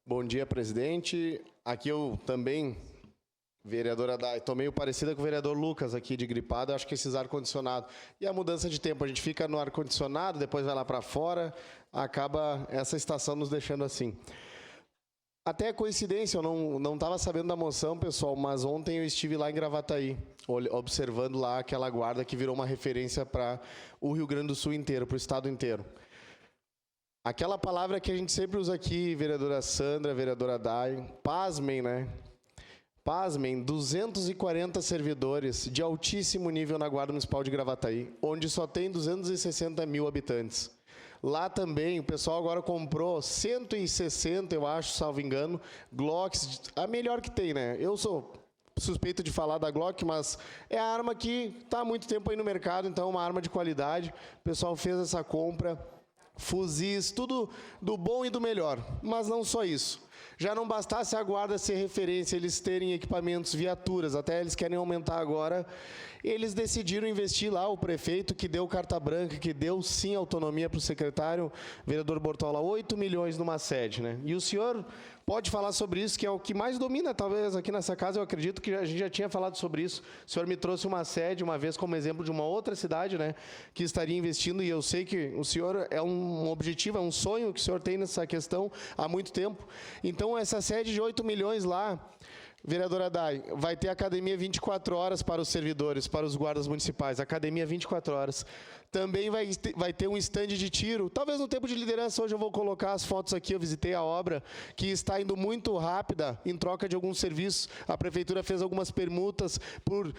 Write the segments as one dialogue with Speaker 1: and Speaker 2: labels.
Speaker 1: Bom dia, presidente. Aqui eu também, vereadora Dai, estou meio parecida com o vereador Lucas aqui de gripado, eu acho que esses ar-condicionado. E a mudança de tempo, a gente fica no ar-condicionado, depois vai lá para fora, acaba essa estação nos deixando assim. Até é coincidência, eu não estava sabendo da moção, pessoal, mas ontem eu estive lá em Gravataí, observando lá aquela guarda que virou uma referência para o Rio Grande do Sul inteiro, para o estado inteiro. Aquela palavra que a gente sempre usa aqui, vereadora Sandra, vereadora Dai, pasmem, né? Pasmem, 240 servidores de altíssimo nível na Guarda Municipal de Gravataí, onde só tem 260 mil habitantes. Lá também, o pessoal agora comprou 160, eu acho, salvo engano, Glocks, a melhor que tem, né? Eu sou suspeito de falar da Glock, mas é a arma que está há muito tempo aí no mercado, então é uma arma de qualidade. O pessoal fez essa compra, fuzis, tudo do bom e do melhor, mas não só isso. Já não bastasse a guarda ser referência, eles terem equipamentos, viaturas, até eles querem aumentar agora, eles decidiram investir lá, o prefeito que deu carta branca, que deu sim autonomia para o secretário, vereador Bortola, 8 milhões numa sede, né? E o senhor pode falar sobre isso, que é o que mais domina, talvez, aqui nessa casa, eu acredito que a gente já tinha falado sobre isso. O senhor me trouxe uma sede, uma vez, como exemplo de uma outra cidade, né, que estaria investindo, e eu sei que o senhor é um objetivo, é um sonho que o senhor tem nessa questão há muito tempo. Então, essa sede de 8 milhões lá, vereadora Dai, vai ter academia 24 horas para os servidores, para os guardas municipais, academia 24 horas. Também vai ter um stand de tiro, talvez no tempo de liderança, hoje eu vou colocar as fotos aqui, eu visitei a obra, que está indo muito rápida, em troca de alguns serviços, a prefeitura fez algumas permutas por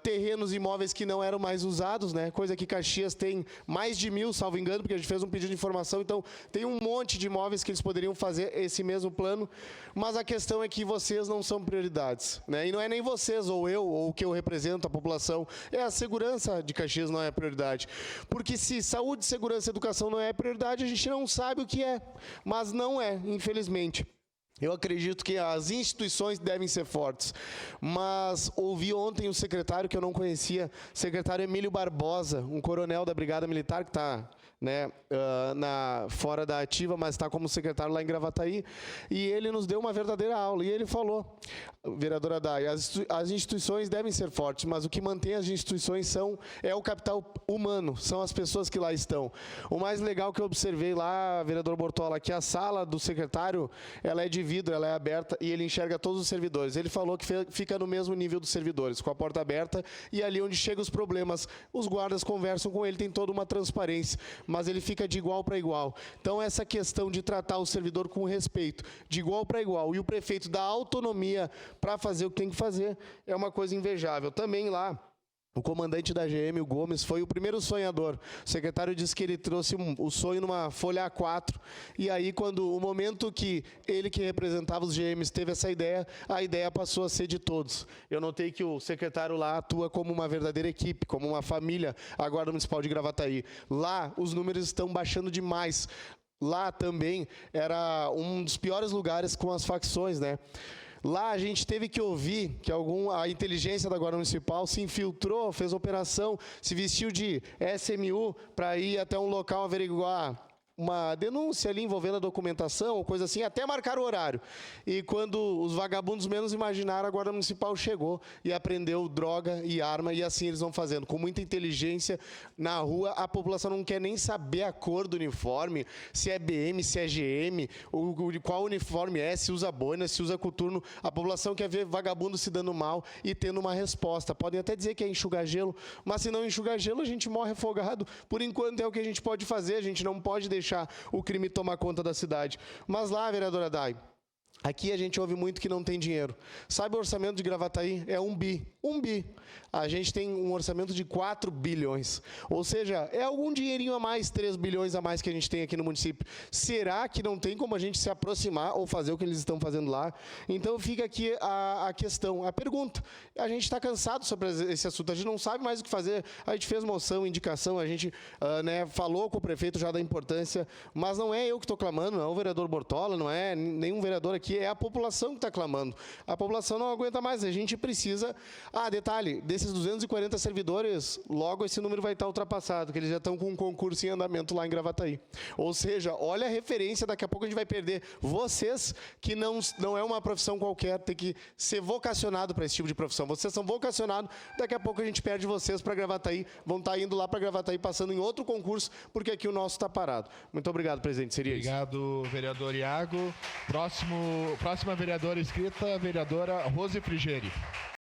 Speaker 1: terrenos imóveis que não eram mais usados, né? Coisa que Caxias tem mais de 1.000, salvo engano, porque a gente fez um pedido de informação, então tem um monte de imóveis que eles poderiam fazer esse mesmo plano, mas a questão é que vocês não são prioridades, né? E não é nem vocês, ou eu, ou o que eu represento, a população, é a segurança de Caxias não é a prioridade. Porque se saúde, segurança e educação não é prioridade, a gente não sabe o que é. Mas não é, infelizmente. Eu acredito que as instituições devem ser fortes, mas ouvi ontem o secretário que eu não conhecia, secretário Emílio Barbosa, um coronel da Brigada Militar que está, né, fora da ativa, mas está como secretário lá em Gravataí, e ele nos deu uma verdadeira aula, e ele falou, vereadora Dai, as instituições devem ser fortes, mas o que mantém as instituições é o capital humano, são as pessoas que lá estão. O mais legal que eu observei lá, vereador Bortola, que a sala do secretário, ela é de vidro, ela é aberta e ele enxerga todos os servidores. Ele falou que fica no mesmo nível dos servidores, com a porta aberta, e ali onde chegam os problemas, os guardas conversam com ele, tem toda uma transparência, mas ele fica de igual para igual. Então, essa questão de tratar o servidor com respeito, de igual para igual, e o prefeito dá autonomia para fazer o que tem que fazer, é uma coisa invejável. Também lá, o comandante da GM, o Gomes, foi o primeiro sonhador. O secretário disse que ele trouxe o sonho numa folha A4, e aí, quando o momento que ele, que representava os GMs, teve essa ideia, a ideia passou a ser de todos. Eu notei que o secretário lá atua como uma verdadeira equipe, como uma família, a Guarda Municipal de Gravataí. Lá, os números estão baixando demais. Lá também era um dos piores lugares com as facções, né? Lá a gente teve que ouvir que a inteligência da Guarda Municipal se infiltrou, fez operação, se vestiu de SMU para ir até um local averiguar uma denúncia ali envolvendo a documentação, ou coisa assim, até marcar o horário. E quando os vagabundos menos imaginaram, a Guarda Municipal chegou e apreendeu droga e arma, e assim eles vão fazendo. Com muita inteligência, na rua, a população não quer nem saber a cor do uniforme, se é BM, se é GM, qual uniforme é, se usa boina, se usa coturno. A população quer ver vagabundo se dando mal e tendo uma resposta. Podem até dizer que é enxugar gelo, mas se não enxugar gelo, a gente morre afogado. Por enquanto é o que a gente pode fazer, a gente não pode deixar o crime tomar conta da cidade. Mas lá, vereadora Dai, aqui a gente ouve muito que não tem dinheiro. Sabe o orçamento de Gravataí? É 1 bi. 1 bi. A gente tem um orçamento de 4 bilhões. Ou seja, é algum dinheirinho a mais, 3 bilhões a mais que a gente tem aqui no município. Será que não tem como a gente se aproximar ou fazer o que eles estão fazendo lá? Então fica aqui a questão, a pergunta. A gente está cansado sobre esse assunto, a gente não sabe mais o que fazer. A gente fez moção, indicação, a gente falou com o prefeito já da importância, mas não é eu que estou clamando, não é o vereador Bortola, não é nenhum vereador aqui aqui é a população que está clamando. A população não aguenta mais, a gente precisa... detalhe, desses 240 servidores, logo esse número vai estar ultrapassado, que eles já estão com um concurso em andamento lá em Gravataí. Ou seja, olha a referência, daqui a pouco a gente vai perder vocês, que não é uma profissão qualquer, tem que ser vocacionado para esse tipo de profissão. Vocês são vocacionados, daqui a pouco a gente perde vocês para Gravataí, vão estar indo lá para Gravataí, passando em outro concurso, porque aqui o nosso está parado. Muito obrigado, presidente. Seria isso.
Speaker 2: Obrigado, vereador Iago. Próxima vereadora inscrita, vereadora Rose Frigeri.